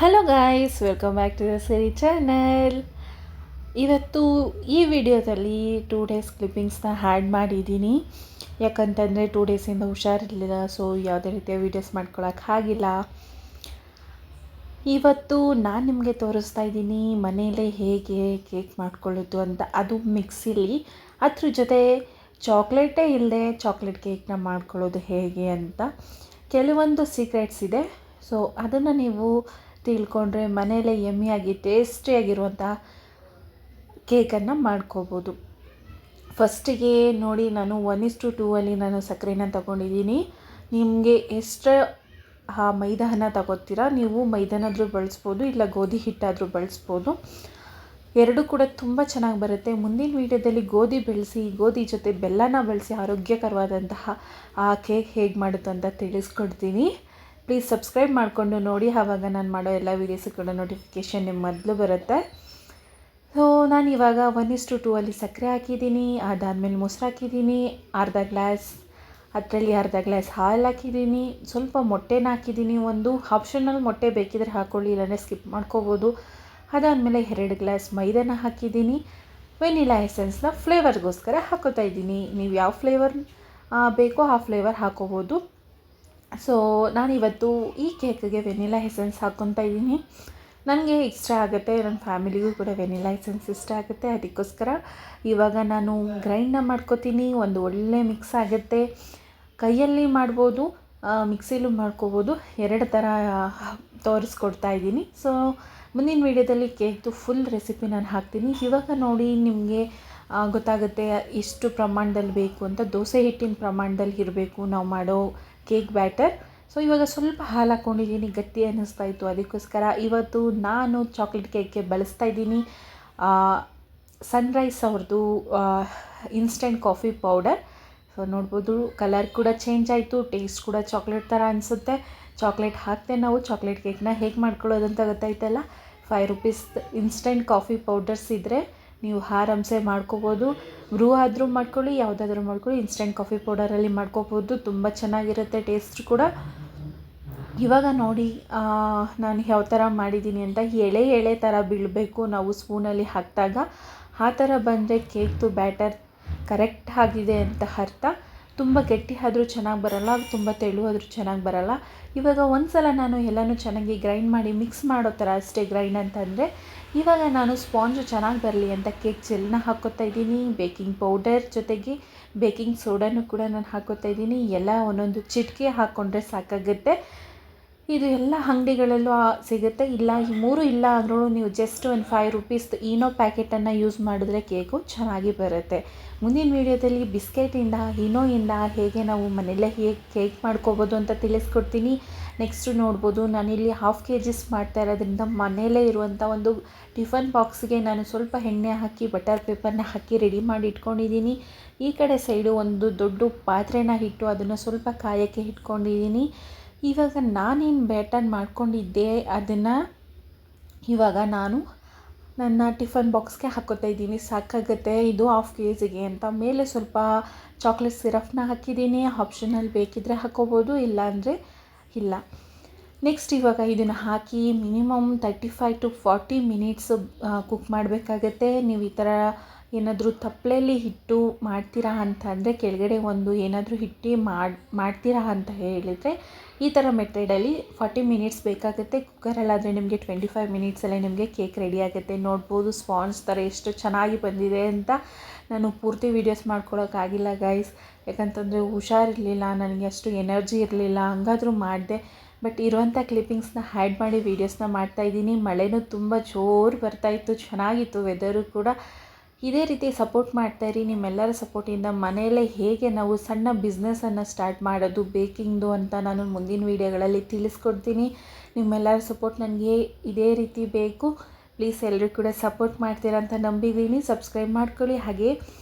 Hello guys, welcome back to the Siri channel. ಇವತ್ತು ಈ ವಿಡಿಯೋದಲ್ಲಿ 2 ಡೇಸ್ ಕ್ಲಿಪ್ಪಿಂಗ್ಸ್ನ ಹ್ಯಾಡ್ ಮಾಡಿದ್ದೀನಿ. ಯಾಕಂತಂದರೆ 2 ಡೇಸಿಂದ ಹುಷಾರಿರಲಿಲ್ಲ, ಸೊ ಯಾವುದೇ ರೀತಿಯ ವೀಡಿಯೋಸ್ ಮಾಡ್ಕೊಳಕ್ಕಾಗಿಲ್ಲ. ಇವತ್ತು ನಾನು ನಿಮಗೆ ತೋರಿಸ್ತಾ ಇದ್ದೀನಿ ಮನೆಯಲ್ಲೇ ಹೇಗೆ ಕೇಕ್ ಮಾಡ್ಕೊಳ್ಳೋದು ಅಂತ. ಅದು ಮಿಕ್ಸಿಲಿ, ಅದ್ರ ಜೊತೆ ಚಾಕ್ಲೇಟೇ ಇಲ್ಲದೆ ಚಾಕ್ಲೇಟ್ ಕೇಕ್ನ ಮಾಡ್ಕೊಳ್ಳೋದು ಹೇಗೆ ಅಂತ ಕೆಲವೊಂದು ಸೀಕ್ರೆಟ್ಸ್ ಇದೆ. ಸೊ ಅದನ್ನು ನೀವು ತಿಳ್ಕೊಂಡ್ರೆ ಮನೆಯಲ್ಲೇ ಯಮ್ಮಿಯಾಗಿ ಟೇಸ್ಟಿಯಾಗಿರುವಂಥ ಕೇಕನ್ನು ಮಾಡ್ಕೋಬೋದು. ಫಸ್ಟಿಗೆ ನೋಡಿ, ನಾನು 1:2 ಅಲ್ಲಿ ನಾನು ಸಕ್ಕರೆನ ತಗೊಂಡಿದ್ದೀನಿ. ನಿಮಗೆ ಎಷ್ಟು ಮೈದಾನ ತಗೋತೀರಾ, ನೀವು ಮೈದಾನಾದರೂ ಬಳಸ್ಬೋದು, ಇಲ್ಲ ಗೋಧಿ ಹಿಟ್ಟಾದರೂ ಬಳಸ್ಬೋದು. ಎರಡೂ ಕೂಡ ತುಂಬ ಚೆನ್ನಾಗಿ ಬರುತ್ತೆ. ಮುಂದಿನ ವೀಡಿಯೋದಲ್ಲಿ ಗೋಧಿ ಬೆಳೆಸಿ, ಗೋಧಿ ಜೊತೆ ಬೆಲ್ಲನ ಬಳಸಿ ಆರೋಗ್ಯಕರವಾದಂತಹ ಆ ಕೇಕ್ ಹೇಗೆ ಮಾಡುತ್ತೆ ಅಂತ ತಿಳಿಸ್ಕೊಡ್ತೀನಿ. ಪ್ಲೀಸ್ ಸಬ್ಸ್ಕ್ರೈಬ್ ಮಾಡಿಕೊಂಡು ನೋಡಿ, ಆವಾಗ ನಾನು ಮಾಡೋ ಎಲ್ಲ ವೀಡಿಯೋಸು ಕೂಡ ನೋಟಿಫಿಕೇಷನ್ ನಿಮ್ಮ ಮೊದಲು ಬರುತ್ತೆ. ಸೊ ನಾನು ಇವಾಗ 1:2 ಅಲ್ಲಿ ಸಕ್ಕರೆ ಹಾಕಿದ್ದೀನಿ, ಅದಾದಮೇಲೆ ಮೊಸರು ಹಾಕಿದ್ದೀನಿ, ಅದರಲ್ಲಿ ಅರ್ಧ ಗ್ಲಾಸ್ ಹಾಲು ಹಾಕಿದ್ದೀನಿ, ಸ್ವಲ್ಪ ಮೊಟ್ಟೆನ ಹಾಕಿದ್ದೀನಿ. ಒಂದು ಆಪ್ಷನಲ್ ಮೊಟ್ಟೆ ಬೇಕಿದ್ರೆ ಹಾಕ್ಕೊಳ್ಳಿ, ಇಲ್ಲಾಂದರೆ ಸ್ಕಿಪ್ ಮಾಡ್ಕೋಬೋದು. ಅದಾದಮೇಲೆ 2 ಗ್ಲಾಸ್ ಮೈದಾನ ಹಾಕಿದ್ದೀನಿ. ವೆನಿಲಾ ಎಸೆನ್ಸ್ನ ಫ್ಲೇವರ್ಗೋಸ್ಕರ ಹಾಕೋತಾ ಇದ್ದೀನಿ. ನೀವು ಯಾವ ಫ್ಲೇವರ್ ಬೇಕೋ ಆ ಫ್ಲೇವರ್ ಹಾಕೋಬೋದು. ಸೊ ನಾನಿವತ್ತು ಈ ಕೇಕಿಗೆ ವೆನಿಲಾ ಎಸೆನ್ಸ್ ಹಾಕ್ಕೊತಾ ಇದ್ದೀನಿ. ನನಗೆ ಇಷ್ಟ ಆಗುತ್ತೆ, ನನ್ನ ಫ್ಯಾಮಿಲಿಗೂ ಕೂಡ ವೆನಿಲಾ ಎಸೆನ್ಸ್ ಇಷ್ಟ ಆಗುತ್ತೆ. ಅದಕ್ಕೋಸ್ಕರ ಇವಾಗ ನಾನು ಗ್ರೈಂಡ್ನ ಮಾಡ್ಕೋತೀನಿ. ಒಂದು ಒಳ್ಳೆ ಮಿಕ್ಸ್ ಆಗುತ್ತೆ. ಕೈಯಲ್ಲಿ ಮಾಡ್ಬೋದು, ಮಿಕ್ಸಿಲೂ ಮಾಡ್ಕೋಬೋದು. 2 ಥರ ತೋರಿಸ್ಕೊಡ್ತಾ ಇದ್ದೀನಿ. ಸೊ ಮುಂದಿನ ವೀಡಿಯೋದಲ್ಲಿ ಕೇಕ್ದು ಫುಲ್ ರೆಸಿಪಿ ನಾನು ಹಾಕ್ತೀನಿ. ಇವಾಗ ನೋಡಿ, ನಿಮಗೆ ಗೊತ್ತಾಗುತ್ತೆ ಎಷ್ಟು ಪ್ರಮಾಣದಲ್ಲಿ ಬೇಕು ಅಂತ. ದೋಸೆ ಹಿಟ್ಟಿನ ಪ್ರಮಾಣದಲ್ಲಿ ಇರಬೇಕು ನಾವು ಮಾಡೋ ಕೇಕ್ ಬ್ಯಾಟರ್. ಸೊ ಇವಾಗ ಸ್ವಲ್ಪ ಹಾಲು ಹಾಕ್ಕೊಂಡಿದ್ದೀನಿ, ಗಟ್ಟಿ ಅನ್ನಿಸ್ತಾ ಇತ್ತು. ಅದಕ್ಕೋಸ್ಕರ ಇವತ್ತು ನಾನು ಚಾಕ್ಲೇಟ್ ಕೇಕ್ಗೆ ಬಳಸ್ತಾ ಇದ್ದೀನಿ ಸನ್ರೈಸ್ ಅವ್ರದ್ದು ಇನ್ಸ್ಟೆಂಟ್ ಕಾಫಿ ಪೌಡರ್. ಸೊ ನೋಡ್ಬೋದು, ಕಲರ್ ಕೂಡ ಚೇಂಜ್ ಆಯಿತು, ಟೇಸ್ಟ್ ಕೂಡ ಚಾಕ್ಲೇಟ್ ಥರ ಅನಿಸುತ್ತೆ. ಚಾಕ್ಲೇಟ್ ಹಾಕ್ತೆ ನಾವು ಚಾಕ್ಲೇಟ್ ಕೇಕ್ನ ಹೇಗೆ ಮಾಡ್ಕೊಳ್ಳೋದು ಅಂತ ಗೊತ್ತಾಯ್ತಲ್ಲ. 5 ರೂಪೀಸ್ ಇನ್ಸ್ಟೆಂಟ್ ಕಾಫಿ ಪೌಡರ್ಸ್ ಇದ್ದರೆ ನೀವು ಆರಾಮ್ಸೆ ಮಾಡ್ಕೋಬೋದು. ಬ್ರೂ ಆದರೂ ಮಾಡ್ಕೊಳ್ಳಿ, ಯಾವುದಾದ್ರೂ ಮಾಡ್ಕೊಳ್ಳಿ, ಇನ್ಸ್ಟೆಂಟ್ ಕಾಫಿ ಪೌಡರಲ್ಲಿ ಮಾಡ್ಕೋಬೋದು. ತುಂಬ ಚೆನ್ನಾಗಿರುತ್ತೆ ಟೇಸ್ಟ್ ಕೂಡ. ಇವಾಗ ನೋಡಿ ನಾನು ಯಾವ ಥರ ಮಾಡಿದ್ದೀನಿ ಅಂತ. ಎಳೆ ಥರ ಬೀಳಬೇಕು ನಾವು ಸ್ಪೂನಲ್ಲಿ ಹಾಕಿದಾಗ. ಆ ಥರ ಬಂದರೆ ಕೇಕ್ದು ಬ್ಯಾಟರ್ ಕರೆಕ್ಟ್ ಆಗಿದೆ ಅಂತ ಅರ್ಥ. ತುಂಬ ಗಟ್ಟಿ ಆದರೂ ಚೆನ್ನಾಗಿ ಬರೋಲ್ಲ, ತುಂಬ ತೆಳು ಆದರೂ ಚೆನ್ನಾಗಿ ಬರೋಲ್ಲ. ಇವಾಗ ಒಂದು ಸಲ ನಾನು ಎಲ್ಲನೂ ಚೆನ್ನಾಗಿ ಗ್ರೈಂಡ್ ಮಾಡಿ ಮಿಕ್ಸ್ ಮಾಡೋ ಥರ ಅಷ್ಟೇ ಗ್ರೈಂಡ್ ಅಂತಂದರೆ. ಇವಾಗ ನಾನು ಸ್ಪಾಂಜು ಚೆನ್ನಾಗಿ ಬರಲಿ ಅಂತ ಕೇಕ್ ಜೆಲ್ನ ಹಾಕ್ಕೋತಾ ಇದ್ದೀನಿ. ಬೇಕಿಂಗ್ ಪೌಡರ್ ಜೊತೆಗೆ ಬೇಕಿಂಗ್ ಸೋಡಾನು ಕೂಡ ನಾನು ಹಾಕ್ಕೋತಾ ಇದ್ದೀನಿ. ಎಲ್ಲ ಒಂದೊಂದು ಚಿಟಿಕೆ ಹಾಕ್ಕೊಂಡ್ರೆ ಸಾಕಾಗುತ್ತೆ. ಇದು ಎಲ್ಲ ಅಂಗಡಿಗಳಲ್ಲೂ ಸಿಗುತ್ತೆ. ಇಲ್ಲ ಈ 3 ಇಲ್ಲ ಅಂದ್ರೂ ನೀವು ಜಸ್ಟ್ ಒಂದು 5 ರೂಪೀಸ್ ಈನೋ ಪ್ಯಾಕೆಟನ್ನು ಯೂಸ್ ಮಾಡಿದ್ರೆ ಕೇಕು ಚೆನ್ನಾಗಿ ಬರುತ್ತೆ. ಮುಂದಿನ ವೀಡಿಯೋದಲ್ಲಿ ಬಿಸ್ಕೆಟಿಂದ ಈನೋಯಿಂದ ಹೇಗೆ ನಾವು ಮನೆಯಲ್ಲೇ ಹೇಗೆ ಕೇಕ್ ಮಾಡ್ಕೋಬೋದು ಅಂತ ತಿಳಿಸ್ಕೊಡ್ತೀನಿ. ನೆಕ್ಸ್ಟು ನೋಡ್ಬೋದು, ನಾನಿಲ್ಲಿ 1/2 kg ಮಾಡ್ತಾ ಇರೋದ್ರಿಂದ ಮನೆಯಲ್ಲೇ ಇರುವಂಥ ಒಂದು ಟಿಫನ್ ಬಾಕ್ಸ್ಗೆ ನಾನು ಸ್ವಲ್ಪ ಎಣ್ಣೆ ಹಾಕಿ ಬಟರ್ ಪೇಪರ್ನ ಹಾಕಿ ರೆಡಿ ಮಾಡಿ ಇಟ್ಕೊಂಡಿದ್ದೀನಿ. ಈ ಕಡೆ ಸೈಡು ಒಂದು ದೊಡ್ಡ ಪಾತ್ರೆನ ಇಟ್ಟು ಅದನ್ನು ಸ್ವಲ್ಪ ಕಾಯೋಕ್ಕೆ ಇಟ್ಕೊಂಡಿದ್ದೀನಿ. ಇವಾಗ ನಾನೇನು ಬ್ಯಾಟರ್ ಮಾಡ್ಕೊಂಡಿದ್ದೆ ಅದನ್ನು ಇವಾಗ ನಾನು ನನ್ನ ಟಿಫನ್ ಬಾಕ್ಸ್ಗೆ ಹಾಕ್ಕೋತಾ ಇದ್ದೀನಿ. ಸಾಕಾಗುತ್ತೆ ಇದು 1/2 kgಗೆ ಅಂತ. ಮೇಲೆ ಸ್ವಲ್ಪ ಚಾಕ್ಲೇಟ್ ಸಿರಪ್ನ ಹಾಕಿದ್ದೀನಿ. ಆಪ್ಷನಲ್ ಬೇಕಿದ್ದರೆ ಹಾಕ್ಕೋಬೋದು, ಇಲ್ಲ ಇಲ್ಲ. ನೆಕ್ಸ್ಟ್ ಇವಾಗ ಇದನ್ನು ಹಾಕಿ ಮಿನಿಮಮ್ 35 to 40 ಮಿನಿಟ್ಸು ಕುಕ್ ಮಾಡಬೇಕಾಗತ್ತೆ. ನೀವು ಈ ಥರ ಏನಾದರೂ ತಪ್ಪಲೆಯಲ್ಲಿ ಇಟ್ಟು ಮಾಡ್ತೀರಾ ಅಂತ ಅಂದರೆ, ಕೆಳಗಡೆ ಒಂದು ಏನಾದರೂ ಇಟ್ಟು ಮಾಡ್ತೀರಾ ಅಂತ ಹೇಳಿದರೆ ಈ ಥರ ಮೆಥಡಲ್ಲಿ 40 ಮಿನಿಟ್ಸ್ ಬೇಕಾಗುತ್ತೆ. ಕುಕ್ಕರಲ್ಲಾದರೆ ನಿಮಗೆ 25 ಮಿನಿಟ್ಸಲ್ಲೇ ನಿಮಗೆ ಕೇಕ್ ರೆಡಿ ಆಗುತ್ತೆ. ನೋಡ್ಬೋದು ಸ್ಪಾಂಜ್ ಥರ ಎಷ್ಟು ಚೆನ್ನಾಗಿ ಬಂದಿದೆ ಅಂತ. ನಾನು ಪೂರ್ತಿ ವೀಡಿಯೋಸ್ ಮಾಡ್ಕೊಳ್ಳೋಕ್ಕಾಗಿಲ್ಲ ಗೈಸ್, ಯಾಕಂತಂದರೆ ಹುಷಾರಿರಲಿಲ್ಲ, ನನಗೆ ಅಷ್ಟು ಎನರ್ಜಿ ಇರಲಿಲ್ಲ. ಹಂಗಾದರೂ ಮಾಡಿದೆ, ಬಟ್ ಇರುವಂಥ ಕ್ಲಿಪ್ಪಿಂಗ್ಸ್ನ ಹ್ಯಾಡ್ ಮಾಡಿ ವೀಡಿಯೋಸ್ನ ಮಾಡ್ತಾಯಿದ್ದೀನಿ. ಮಳೆನೂ ತುಂಬ ಜೋರು ಬರ್ತಾಯಿತ್ತು, ಚೆನ್ನಾಗಿತ್ತು ವೆದರು ಕೂಡ. ಇದೇ ರೀತಿ ಸಪೋರ್ಟ್ ಮಾಡ್ತಾಯಿರಿ. ನಿಮ್ಮೆಲ್ಲರ ಸಪೋರ್ಟಿಂದ ಮನೆಯಲ್ಲೇ ಹೇಗೆ ನಾವು ಸಣ್ಣ ಬಿಸ್ನೆಸ್ಸನ್ನು ಸ್ಟಾರ್ಟ್ ಮಾಡೋದು ಬೇಕಿಂಗ್ದು ಅಂತ ನಾನು ಮುಂದಿನ ವೀಡಿಯೋಗಳಲ್ಲಿ ತಿಳಿಸ್ಕೊಡ್ತೀನಿ. ನಿಮ್ಮೆಲ್ಲರ ಸಪೋರ್ಟ್ ನನಗೆ ಇದೇ ರೀತಿ ಬೇಕು. ಪ್ಲೀಸ್ ಎಲ್ಲರೂ ಕೂಡ ಸಪೋರ್ಟ್ ಮಾಡ್ತೀರಾ ಅಂತ ನಂಬಿದ್ದೀನಿ. ಸಬ್ಸ್ಕ್ರೈಬ್ ಮಾಡ್ಕೊಳ್ಳಿ. ಹಾಗೆ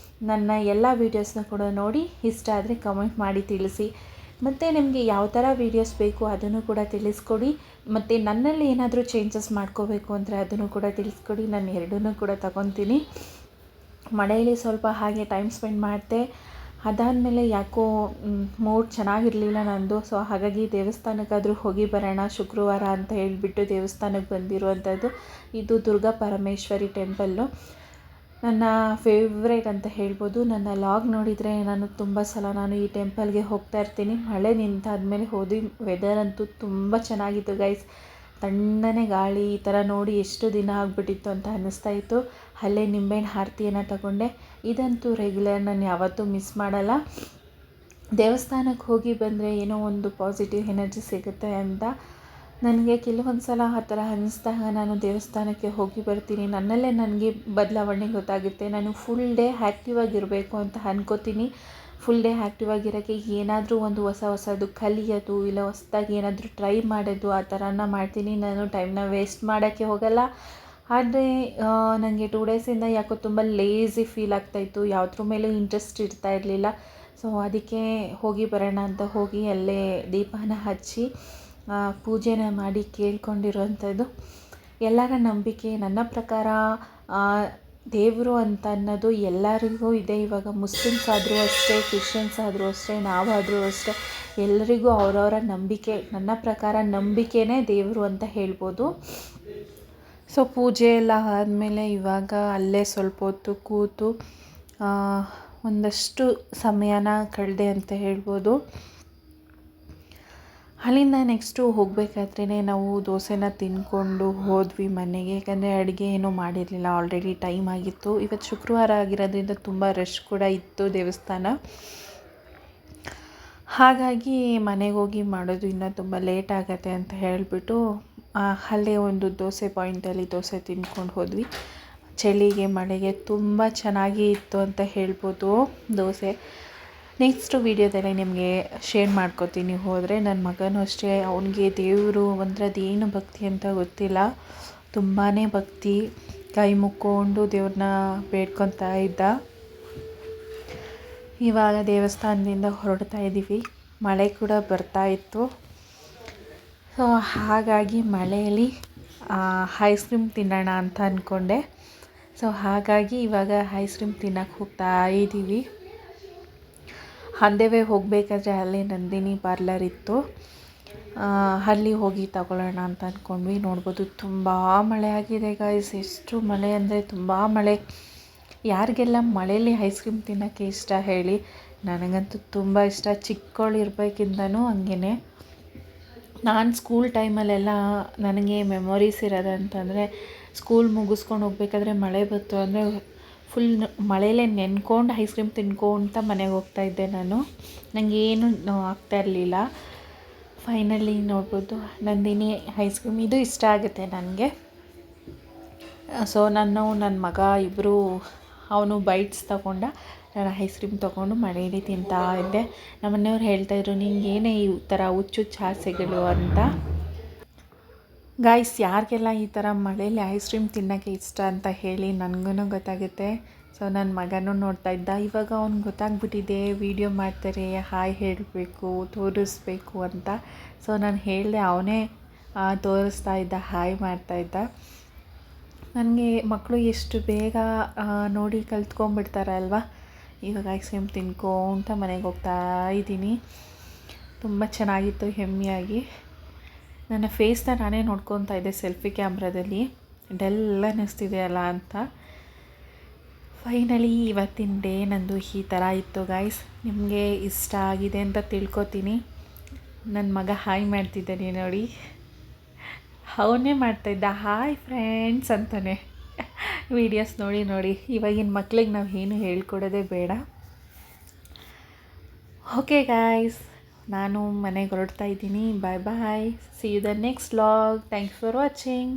ನನ್ನ ಎಲ್ಲ ವೀಡಿಯೋಸ್ನ ಕೂಡ ನೋಡಿ ಇಷ್ಟ ಆದರೆ ಕಮೆಂಟ್ ಮಾಡಿ ತಿಳಿಸಿ. ಮತ್ತು ನಿಮಗೆ ಯಾವ ಥರ ವೀಡಿಯೋಸ್ ಬೇಕು ಅದನ್ನು ಕೂಡ ತಿಳಿಸ್ಕೊಡಿ. ಮತ್ತು ನನ್ನಲ್ಲಿ ಏನಾದರೂ ಚೇಂಜಸ್ ಮಾಡ್ಕೋಬೇಕು ಅಂದರೆ ಅದನ್ನು ಕೂಡ ತಿಳಿಸ್ಕೊಡಿ. ನಾನು ಎರಡನ್ನೂ ಕೂಡ ತಗೊತೀನಿ. ಮಳೆಯಲ್ಲಿ ಸ್ವಲ್ಪ ಹಾಗೆ ಟೈಮ್ ಸ್ಪೆಂಡ್ ಮಾಡಿದೆ. ಅದಾದಮೇಲೆ ಯಾಕೋ ಮೂಡ್ ಚೆನ್ನಾಗಿರಲಿಲ್ಲ ನನ್ನದು. ಸೊ ಹಾಗಾಗಿ ದೇವಸ್ಥಾನಕ್ಕಾದರೂ ಹೋಗಿ ಬರೋಣ ಶುಕ್ರವಾರ ಅಂತ ಹೇಳಿಬಿಟ್ಟು ದೇವಸ್ಥಾನಕ್ಕೆ ಬಂದಿರುವಂಥದ್ದು. ಇದು ದುರ್ಗಾ ಪರಮೇಶ್ವರಿ ಟೆಂಪಲ್ಲು, ನನ್ನ ಫೇವ್ರೇಟ್ ಅಂತ ಹೇಳ್ಬೋದು. ನನ್ನ ಲಾಗ್ ನೋಡಿದರೆ ತುಂಬ ಸಲ ನಾನು ಈ ಟೆಂಪಲ್ಗೆ ಹೋಗ್ತಾ ಇರ್ತೀನಿ. ಮಳೆ ನಿಂತಾದ್ಮೇಲೆ ಹೋದ್ವಿ. ವೆದರ್ ಅಂತೂ ತುಂಬ ಚೆನ್ನಾಗಿತ್ತು ಗೈಸ್. ತಣ್ಣನೆ ಗಾಳಿ, ಈ ಥರ ನೋಡಿ ಎಷ್ಟು ದಿನ ಆಗಿಬಿಟ್ಟಿತ್ತು ಅಂತ ಅನ್ನಿಸ್ತಾ ಇತ್ತು. ಅಲ್ಲೇ ನಿಂಬೆಹಣ್ಣು ಆರತಿಯನ್ನು ತಗೊಂಡೆ. ಇದಂತೂ ರೆಗ್ಯುಲರ್, ನಾನು ಯಾವತ್ತೂ ಮಿಸ್ ಮಾಡಲ್ಲ. ದೇವಸ್ಥಾನಕ್ಕೆ ಹೋಗಿ ಬಂದರೆ ಏನೋ ಒಂದು ಪಾಸಿಟಿವ್ ಎನರ್ಜಿ ಸಿಗುತ್ತೆ ಅಂತ ನನಗೆ ಕೆಲವೊಂದು ಸಲ ಆ ಥರ ಅನ್ನಿಸ್ದಾಗ ನಾನು ದೇವಸ್ಥಾನಕ್ಕೆ ಹೋಗಿ ಬರ್ತೀನಿ. ನನ್ನಲ್ಲೇ ನನಗೆ ಬದಲಾವಣೆ ಗೊತ್ತಾಗುತ್ತೆ. ನಾನು ಫುಲ್ ಡೇ ಆ್ಯಕ್ಟಿವ್ ಆಗಿರಬೇಕು ಅಂತ ಅನ್ಕೋತೀನಿ. ಫುಲ್ ಡೇ ಆ್ಯಕ್ಟಿವ್ ಆಗಿರೋಕ್ಕೆ ಏನಾದರೂ ಒಂದು ಹೊಸದು ಕಲಿಯೋದು, ಇಲ್ಲ ಹೊಸದಾಗಿ ಏನಾದರೂ ಟ್ರೈ ಮಾಡೋದು, ಆ ಥರನ ಮಾಡ್ತೀನಿ. ನಾನು ಟೈಮ್ನ ವೇಸ್ಟ್ ಮಾಡೋಕ್ಕೆ ಹೋಗಲ್ಲ. ಆದರೆ ನನಗೆ 2 ಡೇಸಿಂದ ಯಾಕೋ ತುಂಬ ಲೇಝಿ ಫೀಲ್ ಆಗ್ತಾಯಿತ್ತು. ಯಾವುದ್ರ ಮೇಲೂ ಇಂಟ್ರೆಸ್ಟ್ ಇರ್ತಾ ಇರಲಿಲ್ಲ. ಸೊ ಅದಕ್ಕೆ ಹೋಗಿ ಬರೋಣ ಅಂತ ಹೋಗಿ ಅಲ್ಲೇ ದೀಪನ ಹಚ್ಚಿ ಪೂಜೆನ ಮಾಡಿ ಕೇಳ್ಕೊಂಡಿರೋವಂಥದ್ದು. ಎಲ್ಲರ ನಂಬಿಕೆ. ನನ್ನ ಪ್ರಕಾರ ದೇವರು ಅಂತ ಅನ್ನೋದು ಎಲ್ಲರಿಗೂ ಇದೆ. ಇವಾಗ ಮುಸ್ಲಿಮ್ಸ್ ಆದರೂ ಅಷ್ಟೇ, ಕ್ರಿಶ್ಚಿಯನ್ಸ್ ಆದರೂ ಅಷ್ಟೇ, ನಾವಾದರೂ ಅಷ್ಟೇ, ಎಲ್ಲರಿಗೂ ಅವರವರ ನಂಬಿಕೆ. ನನ್ನ ಪ್ರಕಾರ ನಂಬಿಕೆನೇ ದೇವರು ಅಂತ ಹೇಳ್ಬೋದು. ಸೊ ಪೂಜೆ ಎಲ್ಲ ಆದಮೇಲೆ ಇವಾಗ ಅಲ್ಲೇ ಸ್ವಲ್ಪ ಹೊತ್ತು ಕೂತು ಒಂದಷ್ಟು ಸಮಯನ ಕಳೆದೆ ಅಂತ ಹೇಳ್ಬೋದು. ಅಲ್ಲಿಂದ ನೆಕ್ಸ್ಟು ಹೋಗಬೇಕಾದ್ರೇ ನಾವು ದೋಸೆನ ತಿಂದ್ಕೊಂಡು ಹೋದ್ವಿ ಮನೆಗೆ. ಯಾಕಂದರೆ ಅಡುಗೆ ಏನೂ ಮಾಡಿರಲಿಲ್ಲ, ಆಲ್ರೆಡಿ ಟೈಮ್ ಆಗಿತ್ತು. ಇವತ್ತು ಶುಕ್ರವಾರ ಆಗಿರೋದ್ರಿಂದ ತುಂಬ ರಶ್ ಕೂಡ ಇತ್ತು ದೇವಸ್ಥಾನ. ಹಾಗಾಗಿ ಮನೆಗೆ ಹೋಗಿ ಮಾಡೋದು ಇನ್ನೂ ತುಂಬ ಲೇಟ್ ಆಗುತ್ತೆ ಅಂತ ಹೇಳಿಬಿಟ್ಟು ಅಲ್ಲೇ ಒಂದು ದೋಸೆ ಪಾಯಿಂಟಲ್ಲಿ ದೋಸೆ ತಿಂದ್ಕೊಂಡು ಹೋದ್ವಿ. ಚಳಿಗೆ ಮಳೆಗೆ ತುಂಬ ಚೆನ್ನಾಗಿ ಇತ್ತು ಅಂತ ಹೇಳ್ಬೋದು ದೋಸೆ. ನೆಕ್ಸ್ಟ್ ವೀಡಿಯೋದಲ್ಲಿ ನಿಮಗೆ ಶೇರ್ ಮಾಡ್ಕೋತೀನಿ ಹೋದರೆ. ನನ್ನ ಮಗನೂ ಅಷ್ಟೇ, ಅವನಿಗೆ ದೇವರು ಅಂದರೆ ಅದೇನು ಭಕ್ತಿ ಅಂತ ಗೊತ್ತಿಲ್ಲ, ತುಂಬಾ ಭಕ್ತಿ. ಕೈ ಮುಕ್ಕೊಂಡು ದೇವ್ರನ್ನ ಬೇಡ್ಕೊತಾ ಇದ್ದ. ಇವಾಗ ದೇವಸ್ಥಾನದಿಂದ ಹೊರಡ್ತಾ ಇದ್ದೀವಿ. ಮಳೆ ಕೂಡ ಬರ್ತಾ ಇತ್ತು. ಸೊ ಹಾಗಾಗಿ ಮಳೆಯಲ್ಲಿ ಐಸ್ ಕ್ರೀಮ್ ತಿನ್ನೋಣ ಅಂತ ಅಂದ್ಕೊಂಡೆ. ಸೊ ಹಾಗಾಗಿ ಇವಾಗ ಐಸ್ ಕ್ರೀಮ್ ತಿನ್ನೋಕ್ಕೆ ಹೋಗ್ತಾ ಇದ್ದೀವಿ. ಅಂದೇ ಹೋಗಬೇಕಾದ್ರೆ ಅಲ್ಲೇ ನಂದಿನಿ ಪಾರ್ಲರ್ ಇತ್ತು, ಅಲ್ಲಿ ಹೋಗಿ ತಗೊಳ್ಳೋಣ ಅಂತ ಅಂದ್ಕೊಂಡ್ವಿ. ನೋಡ್ಬೋದು ತುಂಬ ಮಳೆ ಆಗಿದೆ ಗಾಯ್ಸ್. ಎಷ್ಟು ಮಳೆ ಅಂದರೆ ತುಂಬ ಮಳೆ. ಯಾರಿಗೆಲ್ಲ ಮಳೆಯಲ್ಲಿ ಐಸ್ ಕ್ರೀಮ್ ತಿನ್ನೋಕ್ಕೆ ಇಷ್ಟ ಹೇಳಿ? ನನಗಂತೂ ತುಂಬ ಇಷ್ಟ. ಚಿಕ್ಕವಳಿರ್ಬೇಕಿಂದನೂ ಹಂಗೇ. ನಾನು ಸ್ಕೂಲ್ ಟೈಮಲ್ಲೆಲ್ಲ ನನಗೆ ಮೆಮೊರೀಸ್ ಇರೋದಂತಂದರೆ, ಸ್ಕೂಲ್ ಮುಗಿಸ್ಕೊಂಡು ಹೋಗ್ಬೇಕಾದ್ರೆ ಮಳೆ ಬಂತು ಅಂದರೆ ಫುಲ್ ಮಳೆಯಲ್ಲೇ ನೆನ್ಕೊಂಡು ಐಸ್ ಕ್ರೀಮ್ ತಿನ್ಕೊಂತ ಮನೆಗೆ ಹೋಗ್ತಾಯಿದ್ದೆ ನಾನು. ನನಗೇನು ಆಗ್ತಾ ಇರಲಿಲ್ಲ. ಫೈನಲಿ ನೋಡ್ಬೋದು ನಂದಿನಿ ಐಸ್ ಕ್ರೀಮ್, ಇದು ಇಷ್ಟ ಆಗುತ್ತೆ ನನಗೆ. ಸೊ ನನ್ನ ಮಗ ಇಬ್ಬರು, ಅವನು ಬೈಟ್ಸ್ ತೊಗೊಂಡ, ನಾನು ಐಸ್ ಕ್ರೀಮ್ ತೊಗೊಂಡು ಮಳೆಯಲ್ಲಿ ತಿಂತಾ ಇದ್ದೆ. ನಮ್ಮ ಮನೆಯವ್ರು ಹೇಳ್ತಾಯಿದ್ರು, ನಿಂಗೇನೇ ಈ ಥರ ಹುಚ್ಚುಚ್ಚು ಆಸೆಗಳು ಅಂತ. ಗಾಯ್ಸ್, ಯಾರಿಗೆಲ್ಲ ಈ ಥರ ಮಳೆಯಲ್ಲಿ ಐಸ್ ಕ್ರೀಮ್ ತಿನ್ನೋಕ್ಕೆ ಇಷ್ಟ ಅಂತ ಹೇಳಿ, ನನಗೂ ಗೊತ್ತಾಗುತ್ತೆ. ಸೊ ನನ್ನ ಮಗನೂ ನೋಡ್ತಾ ಇದ್ದ. ಇವಾಗ ಅವ್ನಿಗೆ ಗೊತ್ತಾಗ್ಬಿಟ್ಟಿದೆ ವೀಡಿಯೋ ಮಾಡ್ತಾರೆ, ಹಾಯ್ ಹೇಳಬೇಕು, ತೋರಿಸ್ಬೇಕು ಅಂತ. ಸೊ ನಾನು ಹೇಳಿದೆ, ಅವನೇ ತೋರಿಸ್ತಾ ಇದ್ದ, ಹಾಯ್ ಮಾಡ್ತಾಯಿದ್ದ. ನನಗೆ ಮಕ್ಕಳು ಎಷ್ಟು ಬೇಗ ನೋಡಿ ಕಲ್ತ್ಕೊಂಡ್ಬಿಡ್ತಾರೆ ಅಲ್ವಾ. ಇವಾಗ ಐಸ್ ಕ್ರೀಮ್ ತಿನ್ಕೊಂತ ಮನೆಗೆ ಹೋಗ್ತಾ ಇದ್ದೀನಿ. ತುಂಬ ಚೆನ್ನಾಗಿತ್ತು, ಹೆಮ್ಮೆಯಾಗಿ. ನನ್ನ ಫೇಸ್ನ ನಾನೇ ನೋಡ್ಕೊತಾ ಇದ್ದೆ ಸೆಲ್ಫಿ ಕ್ಯಾಮ್ರಾದಲ್ಲಿ, ಡಲ್ ಅನ್ನಿಸ್ತಿದೆ ಅಲ್ಲ ಅಂತ. ಫೈನಲಿ ಇವತ್ತಿನ ಡೇ ನಂದು ಈ ಥರ ಇತ್ತು ಗಾಯ್ಸ್. ನಿಮಗೆ ಇಷ್ಟ ಆಗಿದೆ ಅಂತ ತಿಳ್ಕೊತೀನಿ. ನನ್ನ ಮಗ ಹಾಯ್ ಮಾಡ್ತಿದ್ದಾನೆ ನೋಡಿ, ಅವನೇ ಮಾಡ್ತಾಯಿದ್ದ ಹಾಯ್ ಫ್ರೆಂಡ್ಸ್ ಅಂತಾನೆ. ವೀಡಿಯೋಸ್ ನೋಡಿ ಇವಾಗಿನ ಮಕ್ಳಿಗೆ ನಾವು ಏನು ಹೇಳ್ಕೊಡೋದೇ ಬೇಡ. ಓಕೆ ಗಾಯ್ಸ್, ನಾನು ಮನೆಗೆ ಹೊರಡ್ತಾ ಇದ್ದೀನಿ. Bye bye, see you the next vlog. Thanks for watching.